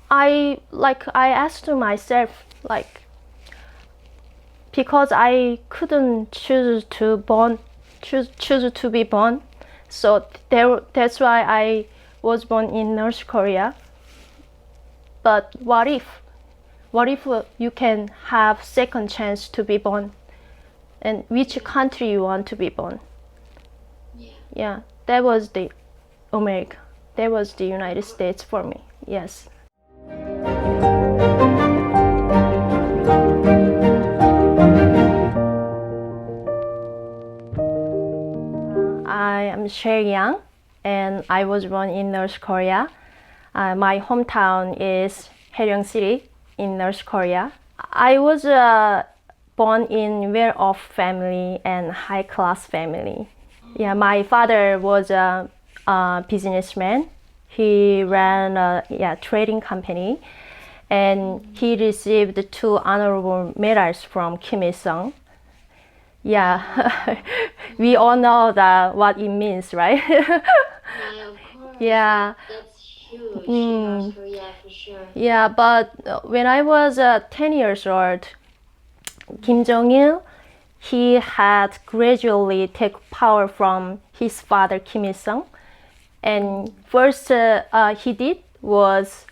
I asked myself, like, because I couldn't choose to be born, so that's why I was born in North Korea. But what if you can have second chance to be born, and which country you want to be born? Yeah, that was the America. That was the United States for me. Yes. I am Shay Yang, and I was born in North Korea. My hometown is Haeryong City in North Korea. I was born in well-off family and high-class family. Yeah, my father was a businessman. He ran a trading company, and he received 2 honorable medals from Kim Il-sung. Yeah, we all know what it means, right? Yeah, of course. Yeah. That's huge in North Korea for sure. Yeah, but when I was 10 years old, Kim Jong-il, he had gradually taken power from his father Kim Il-sung, and first he did was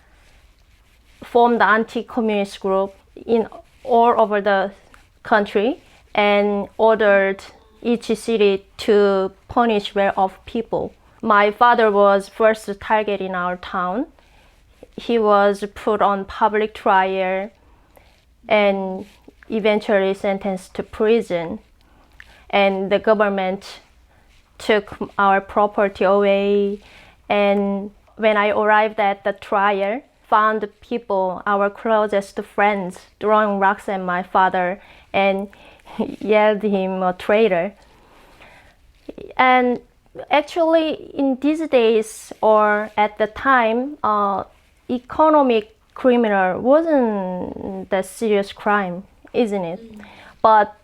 form the anti-communist group in all over the country and ordered each city to punish well-off people. My father was first target in our town. He was put on public trial and eventually sentenced to prison. And the government took our property away. And when I arrived at the trial, found people, our closest friends, throwing rocks at my father and yelled him a traitor. And actually, in these days or at the time, economic criminal wasn't the serious crime, isn't it? But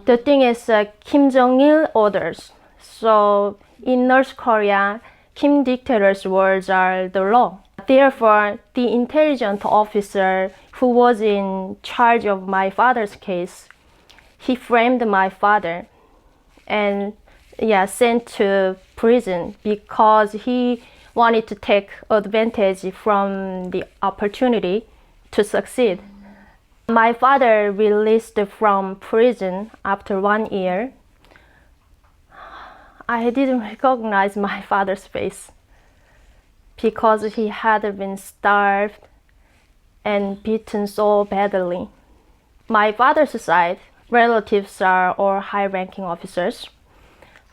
the thing is, Kim Jong-il orders. So in North Korea, Kim dictator's words are the law. Therefore, the intelligence officer who was in charge of my father's case, he framed my father and sent to prison because he wanted to take advantage from the opportunity to succeed. My father released from prison after 1 year. I didn't recognize my father's face because he had been starved and beaten so badly. My father's side, relatives are all high-ranking officers.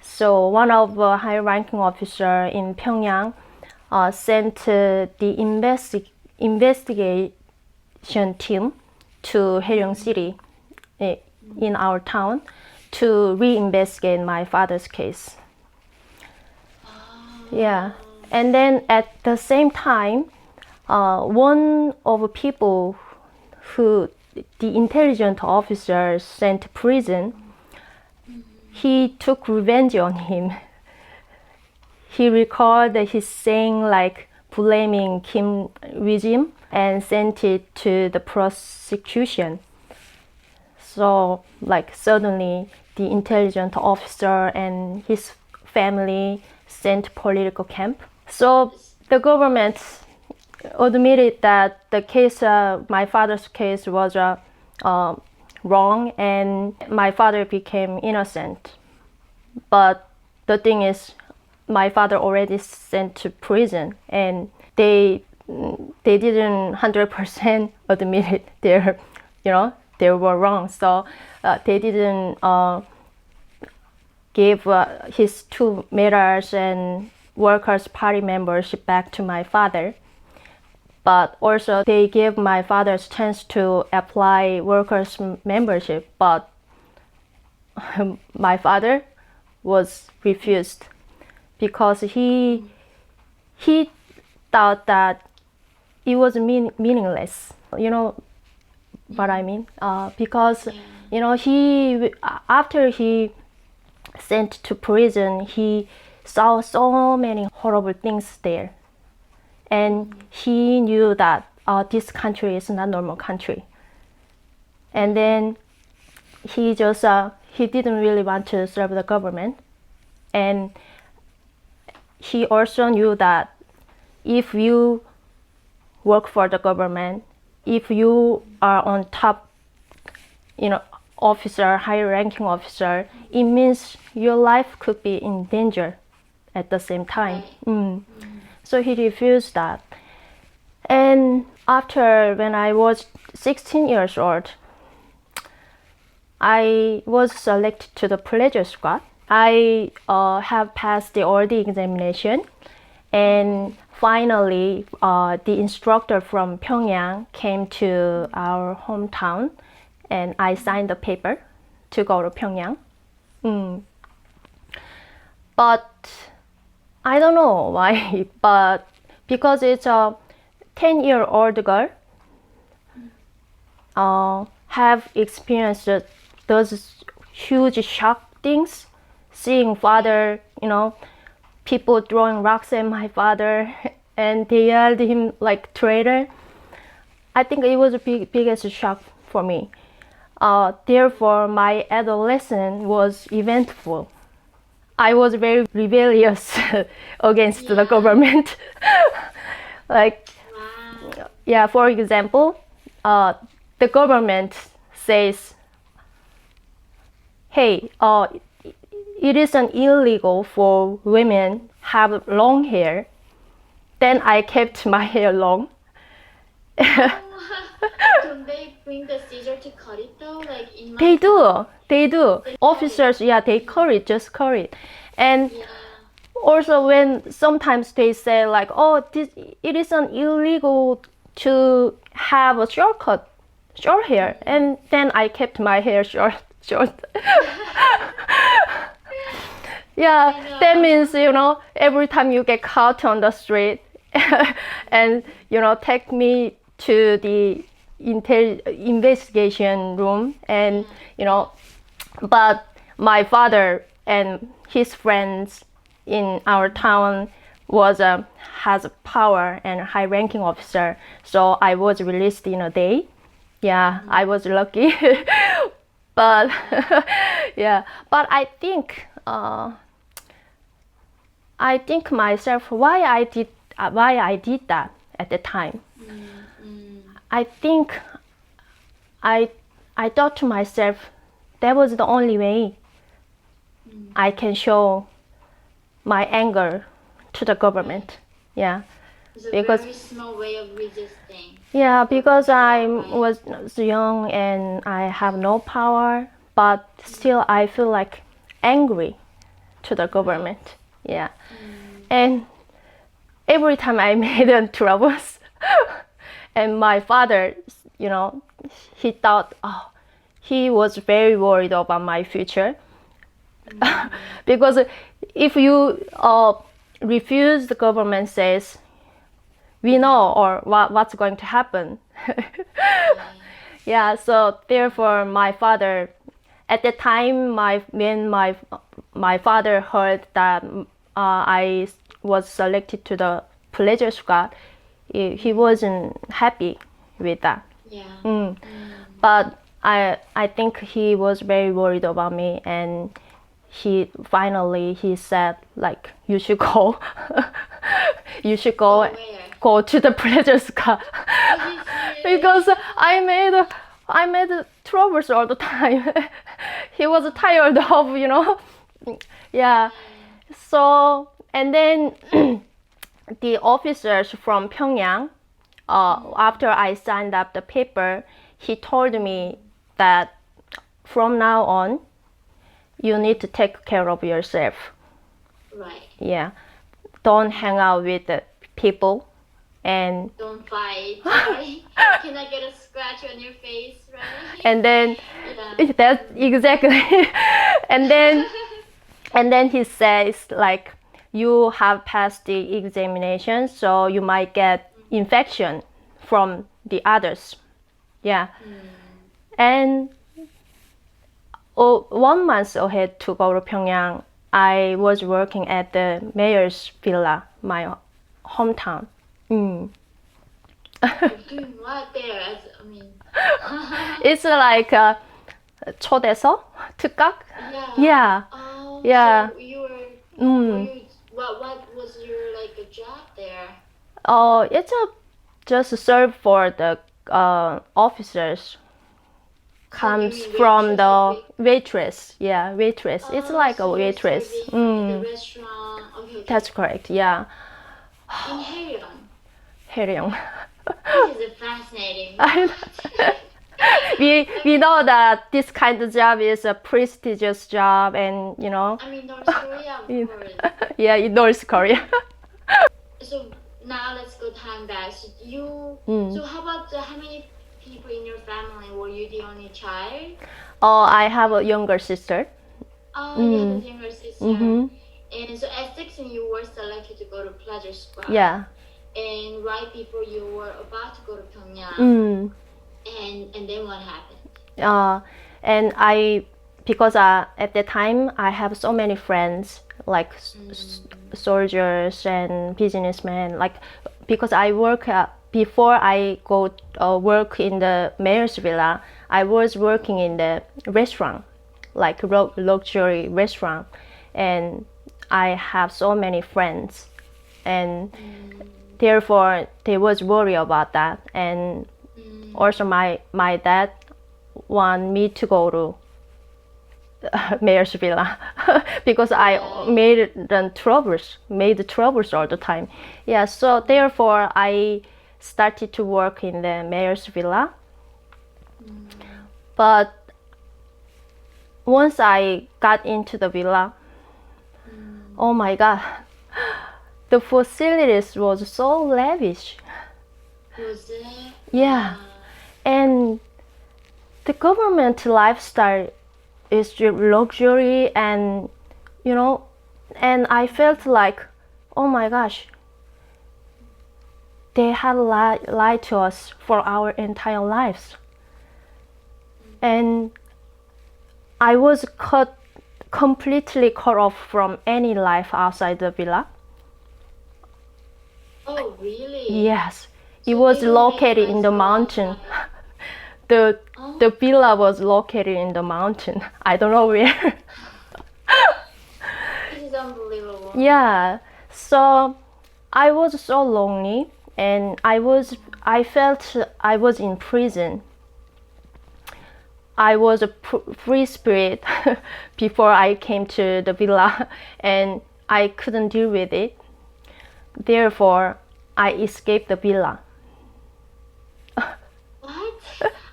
So one of the high-ranking officer in Pyongyang sent the investigation team to Haeryong City in our town to re-investigate my father's case. Yeah, and then at the same time, one of the people who the intelligence officer sent to prison, he took revenge on him. He recalled his saying like blaming Kim regime and sent it to the prosecution. So like suddenly the intelligence officer and his family sent political camp. So the government admitted that the case, my father's case was wrong and my father became innocent. But the thing is, my father already sent to prison and they didn't 100% admit it. They were wrong. So they didn't give his 2 medals and Workers' Party membership back to my father. But also they gave my father a chance to apply workers' membership, but my father was refused because he thought that it was meaningless. You know what I mean? Because he after he sent to prison, he saw so many horrible things there, and he knew that this country is not normal country. And then he just he didn't really want to serve the government, and he also knew that if you work for the government, if you are on top, officer, higher ranking officer, it means your life could be in danger at the same time. So he refused that. And after, when I was 16 years old, I was selected to the pleasure squad. I have passed all the examination, and finally the instructor from Pyongyang came to our hometown, and I signed the paper to go to Pyongyang. But I don't know why, but because it's a 10-year-old girl, have experienced those huge shock things, seeing father, people throwing rocks at my father, and they yelled him like traitor. I think it was the biggest shock for me. Therefore, my adolescence was eventful. I was very rebellious against the government. Like, for example, the government says, hey, it isn't illegal for women have long hair. Then I kept my hair long. Don't they bring the scissor to cut it though? Like in my They do. Officers, they cut it, just cut it. And also when sometimes they say like, it isn't illegal to have a short hair. And then I kept my hair short. That means, every time you get caught on the street and, take me to the investigation room, and, but my father and his friends in our town has power and high ranking officer, so I was released in a day. I was lucky. But but I think myself why I did that at the time. I think I thought to myself that was the only way I can show my anger to the government. It's a because very small way of resisting. Because I was young and I have no power, but still I feel like angry to the government. And every time I made troubles, and my father, he thought, he was very worried about my future. Because if you refuse, the government says, we know or what's going to happen. So therefore my father, at the time when my father heard that I was selected to the pleasure squad, he wasn't happy with that. But I think he was very worried about me, and he said like, you should go go to the pleasure squad. Because I made troubles all the time. He was tired of, So, and then the officers from Pyongyang, after I signed up the paper, he told me that from now on, you need to take care of yourself. Right. Don't hang out with the people, and don't fight. Right? Can I get a scratch on your face, right? And then that's exactly. and then he says like, you have passed the examination, so you might get infection from the others. And 1 month ahead to go to Pyongyang, I was working at the mayor's villa, my hometown. You're doing what there? I mean, It's like 초대서, 특각. yeah. Yeah, Oh, yeah. so you were. Mm. What was your like a job there? It's just serve for the officers. Comes mean from waitress, the like waitress. Yeah, waitress. It's like a so you're waitress. serving at the restaurant. Okay. That's correct. Yeah. In Haeyeon. 해령. This is a fascinating. we know that this kind of job is a prestigious job, and I mean, North Korea, of course. yeah, in North Korea. So now let's go time back. So so how about how many people in your family? Were you the only child? I have a younger sister. Oh, you have a younger sister. Mm-hmm. And so at 16, you were selected to go to Pleasure Square. Yeah. And right before you were about to go to Pyongyang. And then what happened? And because at that time I have so many friends, like soldiers and businessmen, like because I work before I go work in the mayor's villa, I was working in the restaurant, like luxury restaurant, and I have so many friends, and therefore they was worried about that. And also my dad want me to go to mayor's villa because I made troubles all the time. Yeah, so therefore I started to work in the mayor's villa. But once I got into the villa, oh my god, the facilities was so lavish. Was it? Yeah. And the government lifestyle is luxury, and and I felt like, oh my gosh, they had lied to us for our entire lives. And I was completely cut off from any life outside the villa. Oh, really? Yes. It So was they don't located make in the us go mountain. outside. The villa was located in the mountain. I don't know where. This is unbelievable. Yeah. So I was so lonely, and I felt I was in prison. I was a free spirit before I came to the villa, and I couldn't deal with it. Therefore, I escaped the villa. What?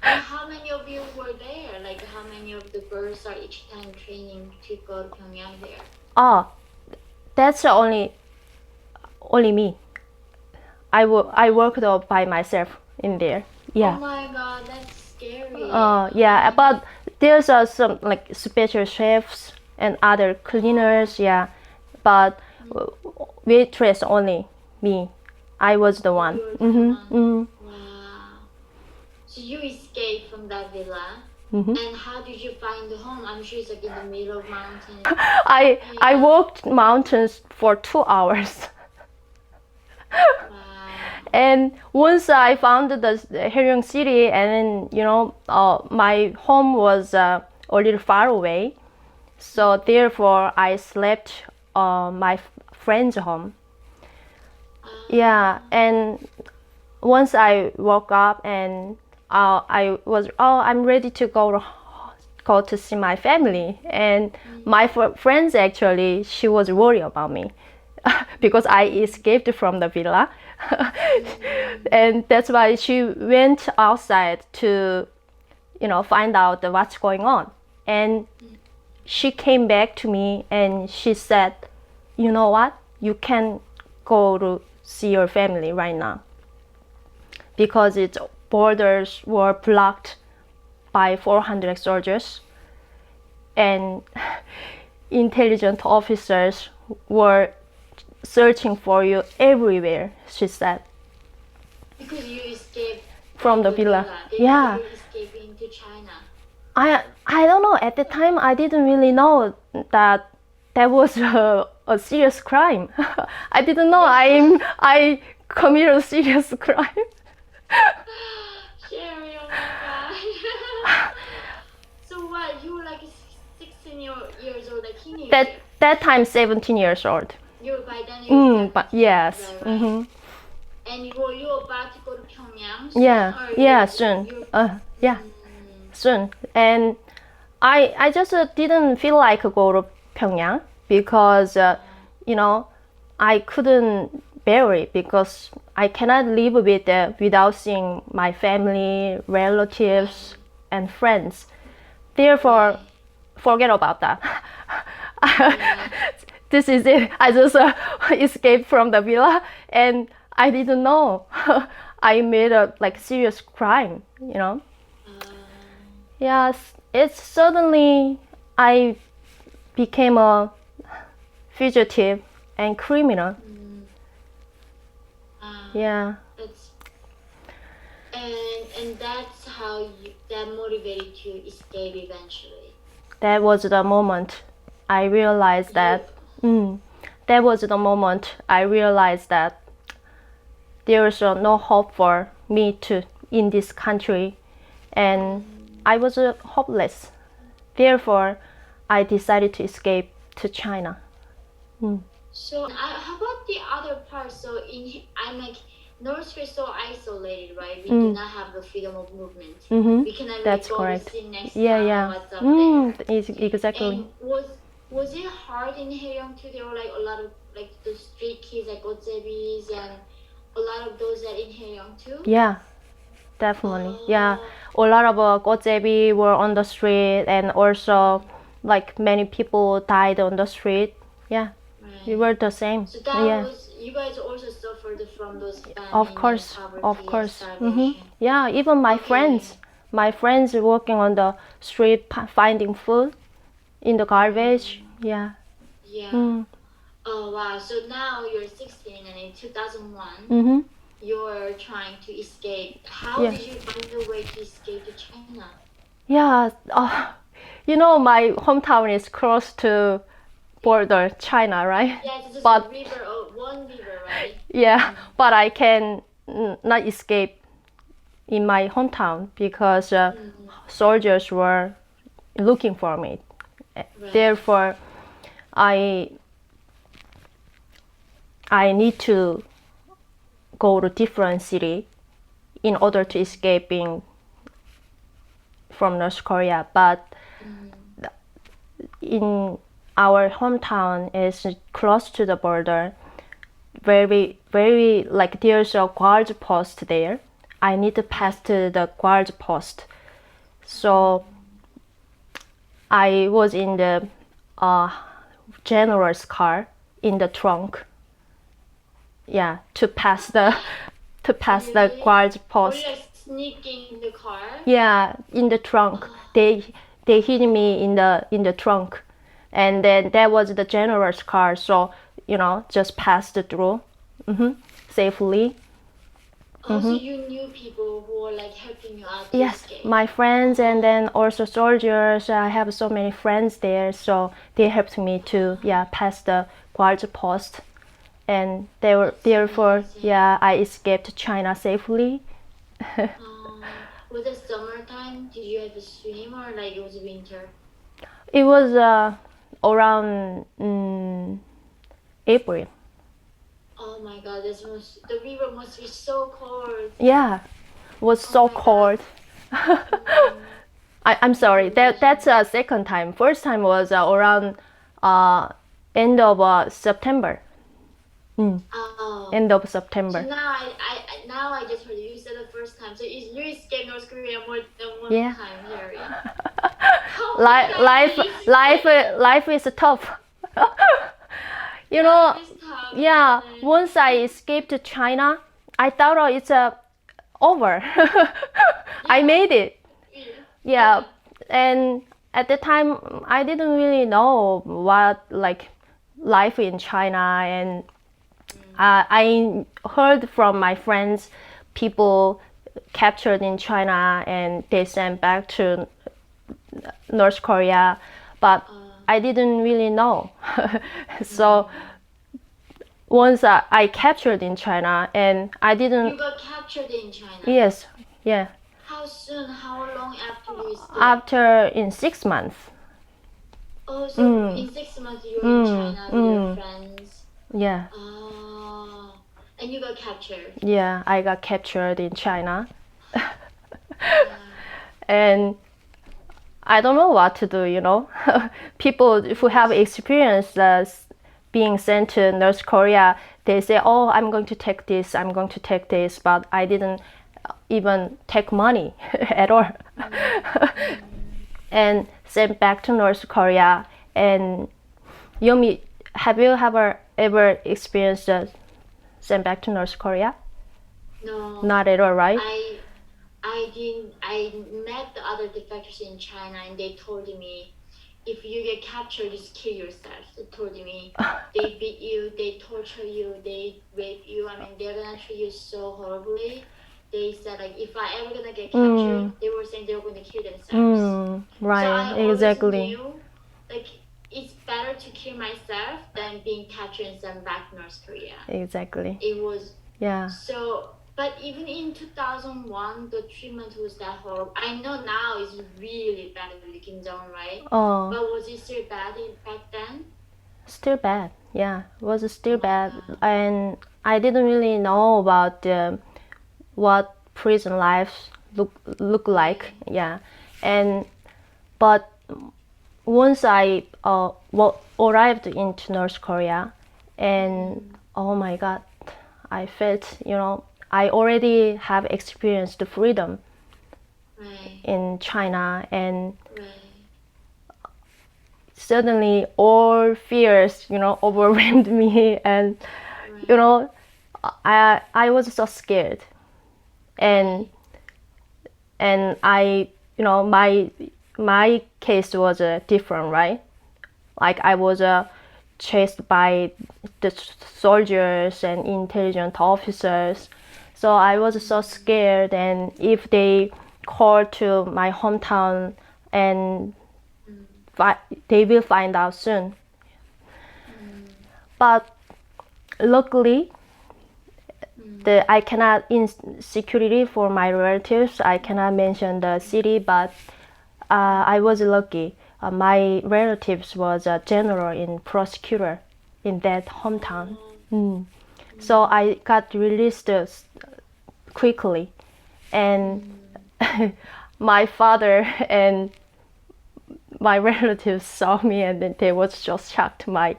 And how many of you were there? Like, how many of the girls are each time training to go to Pyongyang there? Oh, that's only me. I worked all by myself in there. Yeah. Oh my god, that's scary. Yeah, but there's some like special chefs and other cleaners. Yeah, but waitress only me. I was the one. You were the one. Wow. So you escaped from that villa. And how did you find the home? I'm sure it's like in the middle of mountains. I walked mountains for 2 hours. Wow. And once I found the Haeryong city, and then my home was a little far away, so therefore I slept my friend's home. Yeah, and once I woke up, and I was I'm ready to go to see my family, and my friends actually, she was worried about me because I escaped from the villa. And that's why she went outside to find out what's going on. And she came back to me and she said, you know what, you can go to see your family right now because its borders were blocked by 400 soldiers, and intelligent officers were searching for you everywhere, she said. Because you escaped from the villa. Yeah. You escaped into China. I don't know. At the time, I didn't really know that was a serious crime. I didn't know I committed a serious crime. Sherry, oh my god. So what? You were like 16 years old, a teenager. That time 17 years old. You by then you were But 17, yes. right? And you about to go to Pyongyang soon? Yeah. Or Yeah. Soon. Yeah. Soon. And I just didn't feel like go to Pyongyang because I couldn't bear it because I cannot live with without seeing my family, relatives, and friends. Therefore, forget about that. This is it. I just escaped from the villa, and I didn't know I made a serious crime. Yes, it's suddenly I became a fugitive and criminal. Yeah. And that's how that motivated you to escape eventually. That was the moment I realized that. That was the moment I realized that there is no hope for me to in this country, and I was hopeless. Therefore, I decided to escape to China. So how about the other part? So I'm like North Korea is so isolated, right? We do not have the freedom of movement. We cannot That's go correct. to see next Yeah, time yeah. what's up there. Exactly. And was it hard in Haeryong? There were like a lot of like the street kids like Gotsebis and a lot of those that in Haeryong too? Yeah, definitely. Yeah, a lot of Gojebi were on the street, and also like many people died on the street. Yeah, we were the same. So that yeah. was you guys also suffered from those famine Of course, and poverty of course. and starvation. Yeah, even my friends working on the street finding food in the garbage. Yeah. Yeah. Oh wow! So now you're 16, and in 2001, you're trying to escape. How did you find a way to escape to China? Yeah. My hometown is close to border China, right? Yeah, it's just But a river, one river, right? yeah, but I can not escape in my hometown because soldiers were looking for me. Therefore, I need to go to different city in order to escaping from North Korea. But in our hometown is close to the border. Very, very like there's a guard post there. I need to pass to the guard post. So I was in the general's car in the trunk. Yeah, to pass the guard post. Were you like sneaking in the car? Yeah, in the trunk. They hid me in the trunk, and then that was the general's car. So just passed through safely. Also, you knew people who were like helping you out to Yes, escape. my friends, and then also soldiers. I have so many friends there, so they helped me to pass the guard post, and therefore I escaped China safely. Was it summertime? Did you have to swim or like it was winter? It was around April. Oh my god, the river must be so cold. Yeah, it was so cold. I'm sorry. That's a second time. First time was around end of September. Oh. End of September. So now I just heard you said the first time. So you escaped North Korea more than one time here. Life is tough. Yeah. Once I escaped to China, I thought it's over. I made it. Yeah, and at the time I didn't really know what like life in China, and I heard from my friends people captured in China and they sent back to North Korea, but I didn't really know. So once I captured in China, and I didn't. You got captured in China? Yes, yeah. How soon? How long after you escaped? After in 6 months. Oh, so in 6 months you were in China with your friends? Yeah. Oh, and you got captured? Yeah, I got captured in China. And I don't know what to do, you know. People who have experience being sent to North Korea, they say, oh, I'm going to take this, I'm going to take this, but I didn't even take money at all. And sent back to North Korea. And Yeonmi, have you ever experienced sent back to North Korea? No. Not at all, right? I met the other defectors in China, and they told me, if you get captured, just kill yourself. They told me they beat you, they torture you, they rape you. I mean, they're gonna treat you so horribly. They said, like, if I ever gonna get captured, they were saying they were gonna kill themselves. Right, so I exactly. always knew, like, it's better to kill myself than being captured and sent back to North Korea. Exactly. It was Yeah. so. But even in 2001, the treatment was that horrible. I know now it's really bad with Kim Jong, right? Oh. But was it still bad back then? Still bad. Yeah, it was still bad. And I didn't really know about what prison life look like. Yeah, but once I arrived into North Korea, and oh my God, I felt, you know, I already have experienced the freedom in China, and suddenly all fears, you know, overwhelmed me, and you know, I was so scared, and I, you know, my case was different, right? Like I was chased by the soldiers and intelligent officers, so I was so scared. And if they call to my hometown, and they will find out soon. But luckily, I cannot, in security for my relatives, I cannot mention the city, but I was lucky. My relatives was a general in prosecutor in that hometown. So I got released quickly, and my father and my relatives saw me, and then they was just shocked my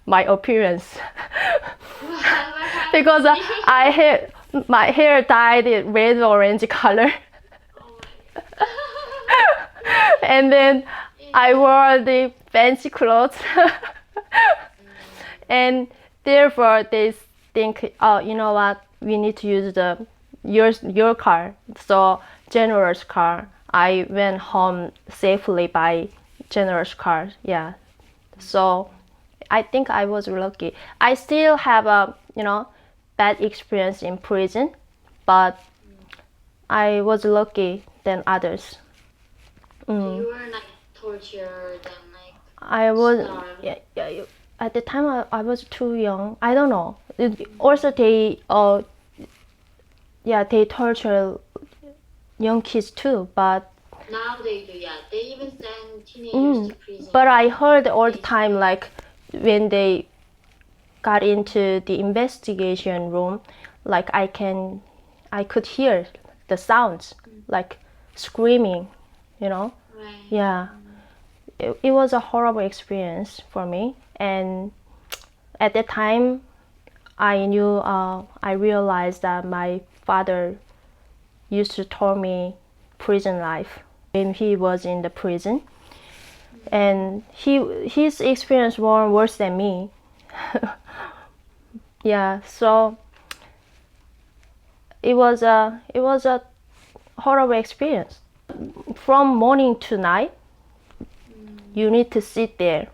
appearance. Because my hair dyed in red orange color. And then I wore the fancy clothes. And therefore they think, oh, you know what, we need to use your car. So General's car. I went home safely by General's car. Yeah. So I think I was lucky. I still have a, you know, bad experience in prison, but I was lucky than others. So you were like tortured and like I was starved. yeah, at the time I was too young. I don't know. Also they they torture young kids too, but Now they do, yeah. They even send teenagers to prison. but I heard all the time, like when they got into the investigation room, like I could hear the sounds, like screaming, you know. Right. Yeah. It was a horrible experience for me, and at that time I realized that my father used to tell me prison life when he was in the prison, and his experience was worse than me. Yeah, so it was a horrible experience. From morning to night, you need to sit there.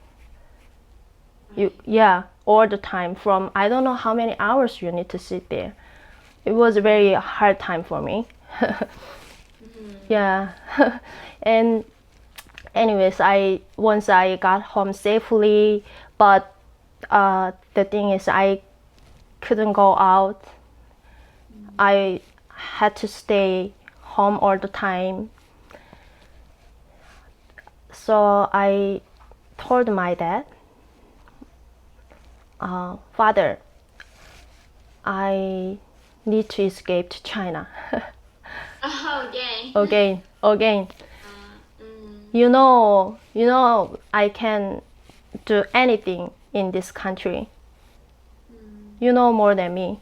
All the time. From I don't know how many hours you need to sit there. It was a very hard time for me. Yeah. And anyways, once I got home safely, but the thing is I couldn't go out. I had to stay home all the time. So I told my dad, Father, I need to escape to China. Oh, okay. Again. Mm. You know, I can do anything in this country. You know more than me.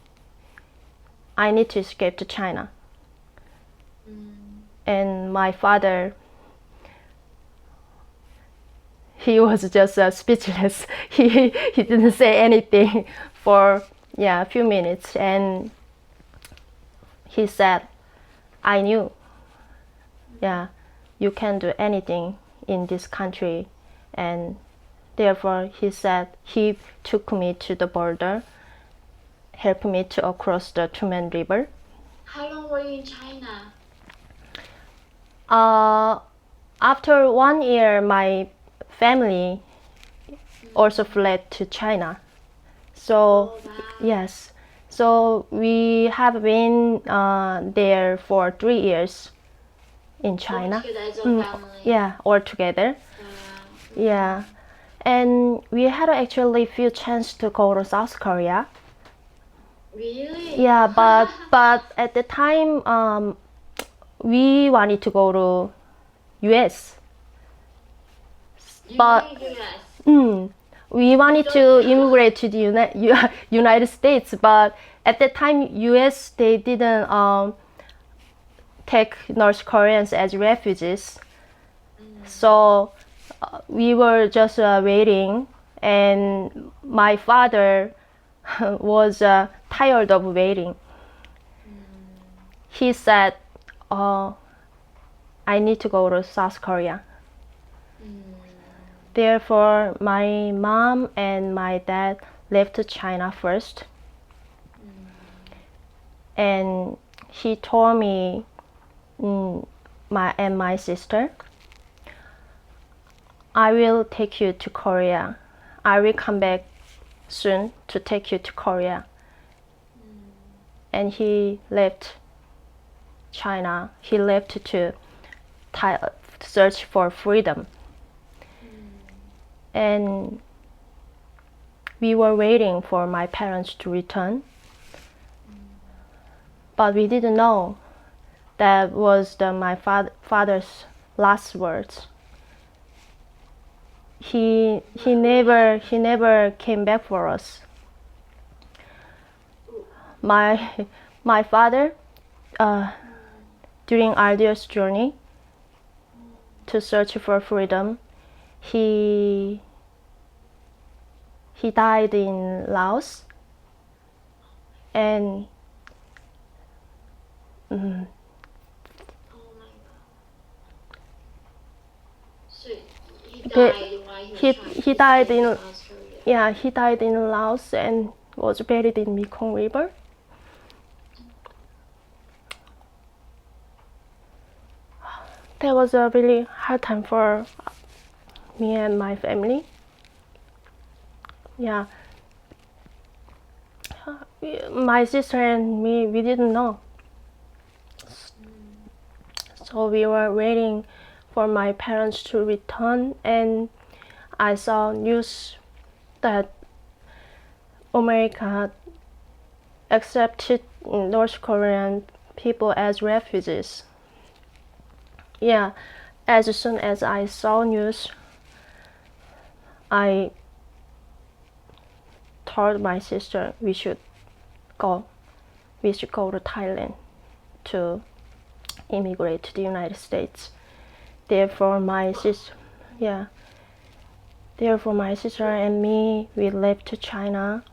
I need to escape to China. And my father, he was just speechless. He didn't say anything for a few minutes, and he said, I knew. Yeah, you can do anything in this country. And therefore he said he took me to the border, helped me to cross the Tumen River. How long were you in China? After 1 year, my family also fled to China. So Oh, wow. yes, so we have been there for 3 years in China. All together as a family. Yeah, all together. Yeah, and we had actually few chance to go to South Korea. Really? Yeah, but at the time, we wanted to go to US. You But were in US. we wanted to immigrate to the United States, but at that time, US they didn't take North Koreans as refugees. So we were just waiting, and my father was tired of waiting. He said, I need to go to South Korea. Therefore, my mom and my dad left China first. And he told me and my sister, I will take you to Korea. I will come back soon to take you to Korea. And he left China. He left to search for freedom. And we were waiting for my parents to return. But we didn't know that was my father's last words. He never came back for us. My father, during arduous journey to search for freedom, he died in Laos, and Oh my god. So he died while he was trying he to died escape in South Korea. he died in Laos and was buried in Mekong River. That was a really hard time for me and my family. Yeah. My sister and me, we didn't know. So we were waiting for my parents to return, and I saw news that America accepted North Korean people as refugees. Yeah, as soon as I saw news, I told my sister we should go to Thailand to immigrate to the United States. Therefore my sister and me, we left to China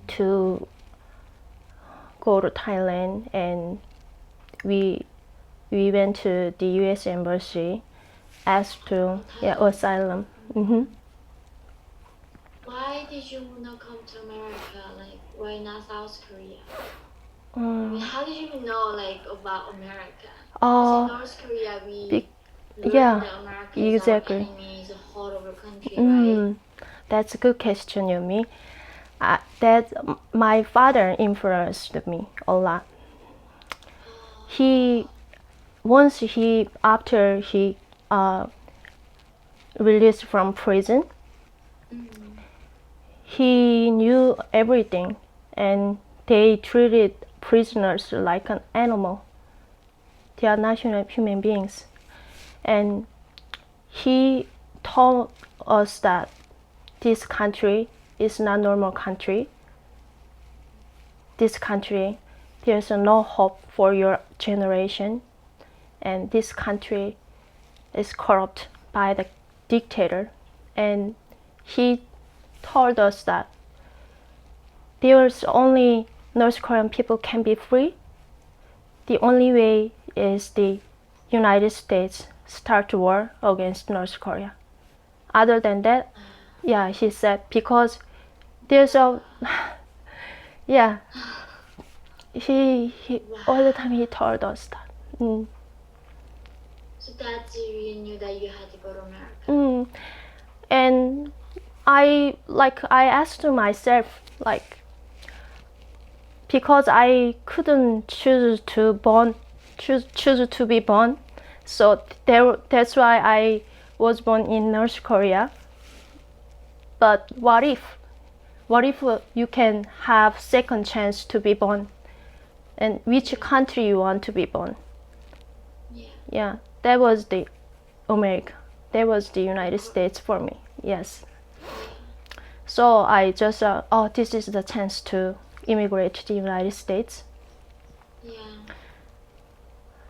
to go to Thailand, and we went to the US embassy, asked to asylum. Why did you not come to America? Like, why not South Korea? I mean, how did you know about America? Because in North Korea, we learned that America is exactly. our enemy, is a horrible country, right? That's a good question, Yeonmi. That my father influenced me a lot. He after he released from prison, he knew everything, and they treated prisoners like an animal. They are not human beings, and he told us that this country is not normal country. This country, there's no hope for your generation, and this country is corrupt by the dictator. And he told us that there's only North Korean people can be free. The only way is the United States start war against North Korea. Other than that, yeah, he said, because there's a yeah, he all the time he told us that. So that's you knew that you had to go to America. And I asked myself, like, because I couldn't choose to be born, so that's why I was born in North Korea. But what if you can have second chance to be born, and which country you want to be born? Yeah, that was the America. That was the United States for me. Yes. So I just this is the chance to immigrate to the United States. Yeah.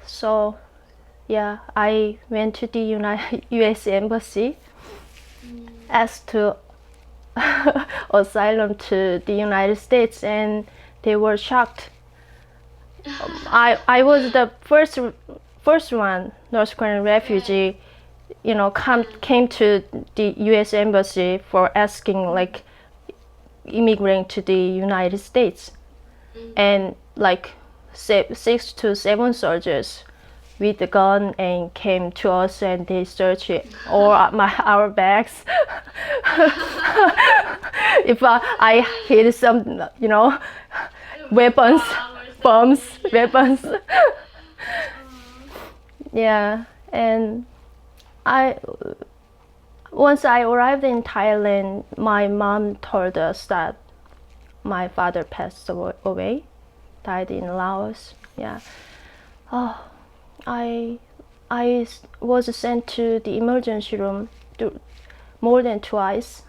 So yeah, I went to the U.S. Embassy, asked to asylum to the United States, and they were shocked. I was the first one North Korean refugee, came to the U.S. Embassy for asking, like, immigrating to the United States, and like 6 to 7 soldiers with a gun and came to us, and they searched all our bags. If I hid some, weapons, bombs, weapons. Yeah, and once I arrived in Thailand, my mom told us that my father passed away, died in Laos. Yeah. Oh, I was sent to the emergency room more than twice.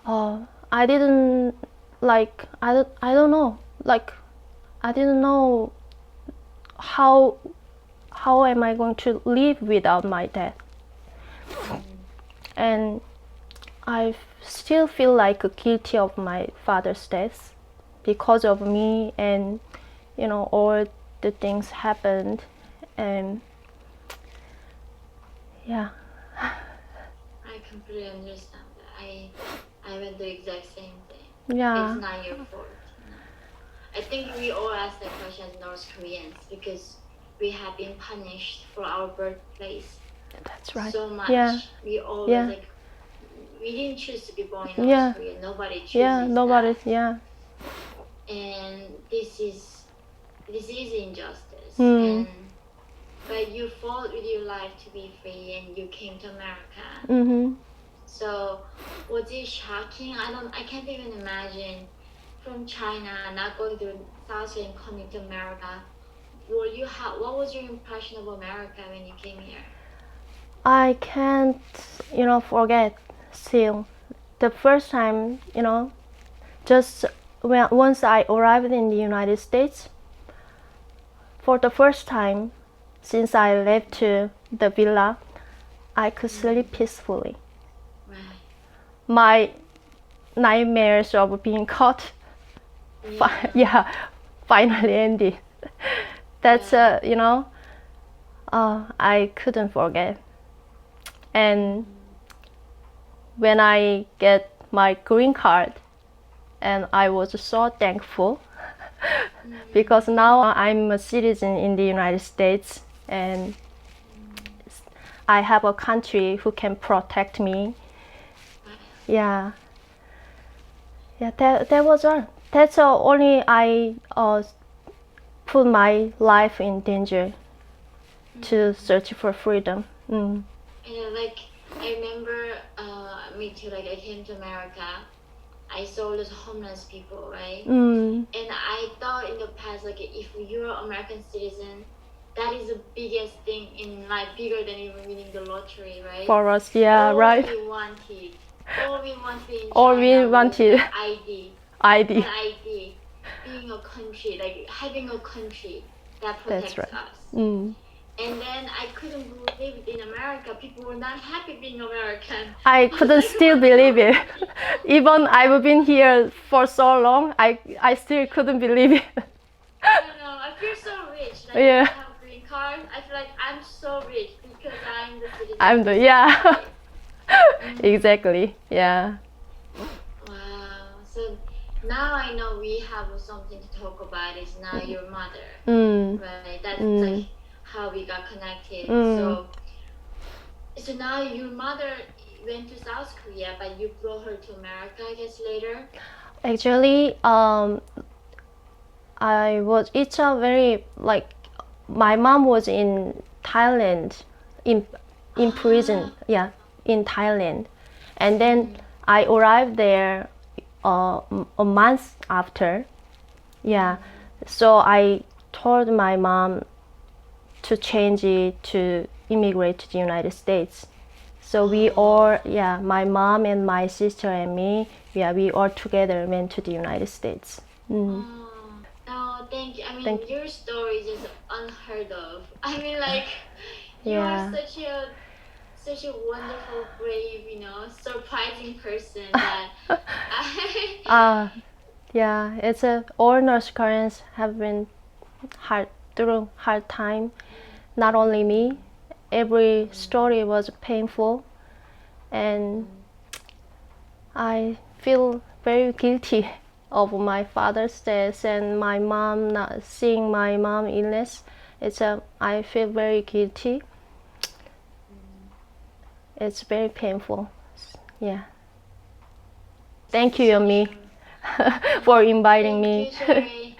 I didn't I don't know, like, I didn't know how am I going to live without my dad. And I still feel like guilty of my father's death because of me, and all the things happened, and yeah. I completely understand that. I went the exact same thing. Yeah. It's not your fault. No. I think we all ask that question as North Koreans because we have been punished for our birthplace. That's right. So much. Yeah. We always Yeah. we didn't choose to be born in North Korea. Nobody chooses that. Yeah. And this is injustice. But you fought with your life to be free, and you came to America. So was it shocking? I can't even imagine from China not going to South and coming to America. What was your impression of America when you came here? I can't, forget still. The first time, just once I arrived in the United States, for the first time since I left to the villa, I could sleep peacefully. Right. My nightmares of being caught, finally ended. That's I couldn't forget. And when I get my green card, and I was so thankful because now I'm a citizen in the United States, and I have a country who can protect me, Yeah. Yeah, that was all. That's only I put my life in danger to search for freedom. Mm. And like I remember, me too. Like I came to America, I saw those homeless people, right? Mm. And I thought in the past, like if you're an American citizen, that is the biggest thing in life, bigger than even winning the lottery, right? For us, yeah, all right. We wanted, all we wanted in All China we was wanted. an ID, ID. an ID, being a country, like having a country that That's protects right. us. Mm. And then I couldn't believe it in America. People were not happy being American. I was couldn't like, still what's believe wrong it. with people? Even I've been here for so long, I still couldn't believe it. I don't know. I feel so rich. Like Yeah. if I have a green card, I feel like I'm so rich because I'm the citizen. I'm of the this yeah. country. Exactly. Yeah. Wow. So now I know we have something to talk about. Is now your mother, Mm. right? That's Mm. like how we got connected. Mm. So now your mother went to South Korea, but you brought her to America, I guess later. Actually, it's a very like my mom was in Thailand in prison, yeah, in Thailand, and then I arrived there a month after, yeah. So I told my mom to change it to immigrate to the United States. So we all, yeah, my mom and my sister and me, yeah, we all together went to the United States. Mm. No, thank you. I mean, Thank you. your story is just unheard of. I mean, like, you Yeah. are such a wonderful, brave, surprising person that Yeah, it's all North Koreans have been through hard time. Not only me, every story was painful, and I feel very guilty of my father's death and my mom not seeing my mom illness. I feel very guilty. It's very painful. Yeah. Thank you, Yomi, for inviting me. Thank you, Sherry.